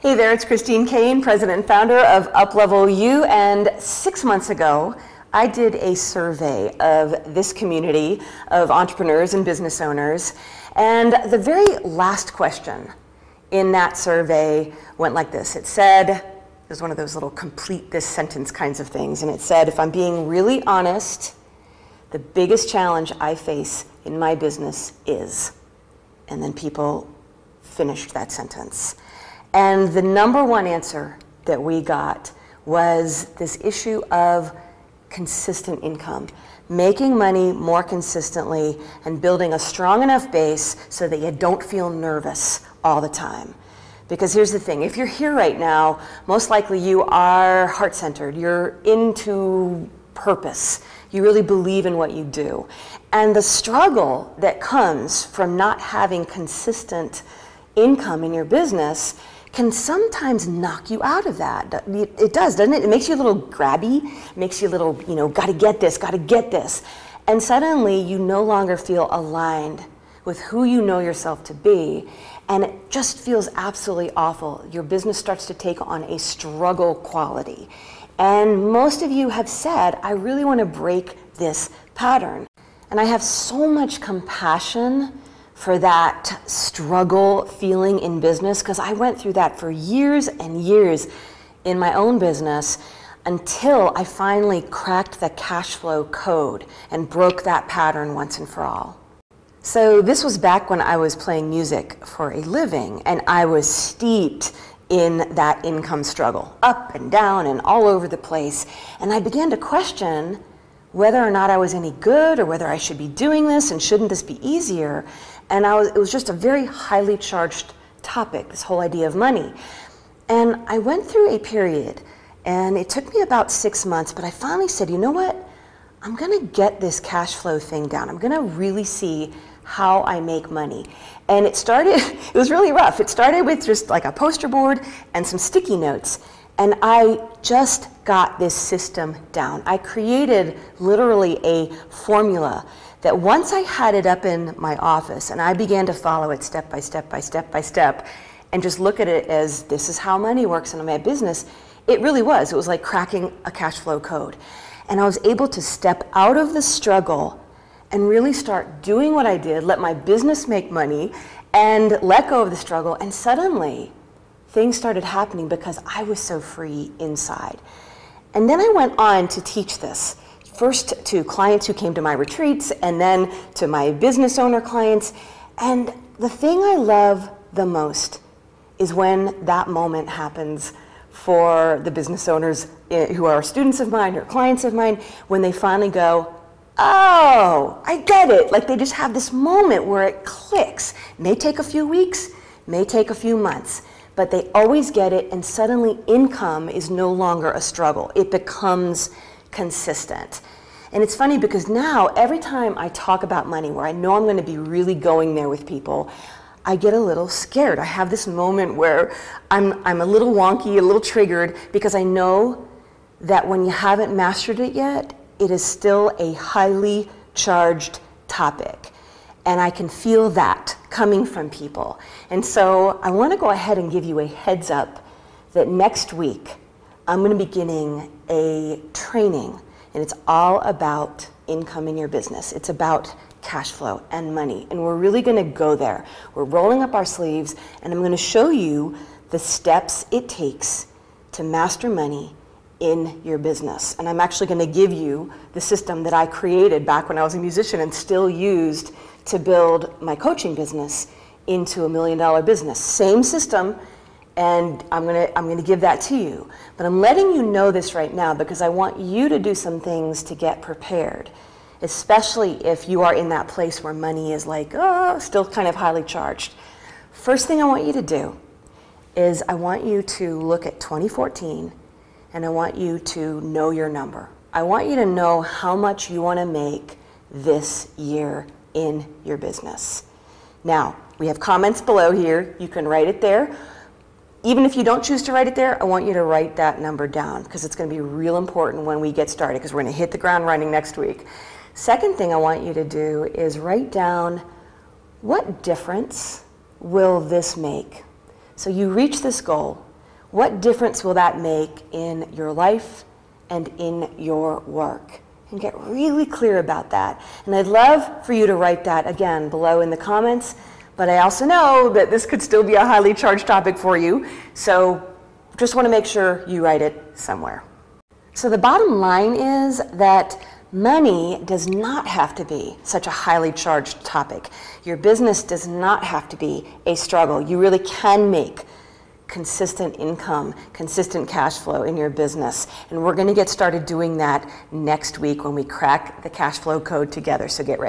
Hey there, it's Kane, president and founder of Uplevel U, and 6 months ago, I did a survey of this community of entrepreneurs and business owners, and the very last question in that survey went like this. It said, it was one of those little complete this sentence kinds of things, and it said, if I'm being really honest, the biggest challenge I face in my business is, and then people finished that sentence. And the number one answer that we got was this issue of consistent income, making money more consistently and building a strong enough base so that you don't feel nervous all the time. Because here's the thing, if you're here right now, most likely you are heart-centered, you're into purpose, you really believe in what you do. And the struggle that comes from not having consistent income in your business can sometimes knock you out of that. It does, doesn't it? It makes you a little grabby, makes you a little, gotta get this. And suddenly you no longer feel aligned with who you know yourself to be, and it just feels absolutely awful. Your business starts to take on a struggle quality. And most of you have said, I really want to break this pattern. And I have so much compassion for that struggle feeling in business, because I went through that for years and years in my own business until I finally cracked the cash flow code and broke that pattern once and for all. So this was back when I was playing music for a living, and I was steeped in that income struggle, up and down and all over the place. And I began to question whether or not I was any good, or whether I should be doing this, and shouldn't this be easier? And it was just a very highly charged topic, this whole idea of money. And I went through a period, and it took me about 6 months, but I finally said, you know what? I'm gonna get this cash flow thing down. I'm gonna really see how I make money. And it was really rough. It started with just like a poster board and some sticky notes. And I just got this system down. I created literally a formula that once I had it up in my office and I began to follow it step by step, and just look at it as this is how money works in my business, it really was. It was like cracking a cash flow code. And I was able to step out of the struggle and really start doing what I did, let my business make money, and let go of the struggle. And suddenly, things started happening because I was so free inside. And then I went on to teach this, first to clients who came to my retreats, and then to my business owner clients. And the thing I love the most is when that moment happens for the business owners who are students of mine or clients of mine, when they finally go, oh, I get it. Like they just have this moment where it clicks. It may take a few weeks, may take a few months, but they always get it, and suddenly income is no longer a struggle. It becomes consistent. And it's funny because now every time I talk about money, where I know I'm going to be really going there with people, I get a little scared. I have this moment where I'm a little wonky, a little triggered, because I know that when you haven't mastered it yet, it is still a highly charged topic. And I can feel that coming from people. And so I want to go ahead and give you a heads up that next week I'm going to be beginning a training, and it's all about income in your business. It's about cash flow and money, and we're really going to go there. We're rolling up our sleeves, and I'm going to show you the steps it takes to master money in your business. And I'm actually going to give you the system that I created back when I was a musician and still used to build my coaching business into $1 million business. Same system, and I'm gonna give that to you. But I'm letting you know this right now because I want you to do some things to get prepared, especially if you are in that place where money is like, oh, still kind of highly charged. First thing I want you to do is I want you to look at 2014, and I want you to know your number. I want you to know how much you want to make this year in your business. Now, we have comments below here. You can write it there. Even if you don't choose to write it there, I want you to write that number down, because it's going to be real important when we get started, because we're going to hit the ground running next week. Second thing I want you to do is write down, what difference will this make? So you reach this goal What difference will that make in your life and in your work? And get really clear about that. And I'd love for you to write that again below in the comments, but I also know that this could still be a highly charged topic for you, so just want to make sure you write it somewhere. So the bottom line is that money does not have to be such a highly charged topic. Your business does not have to be a struggle. You really can make consistent income, consistent cash flow in your business. And we're going to get started doing that next week when we crack the cash flow code together. So get ready.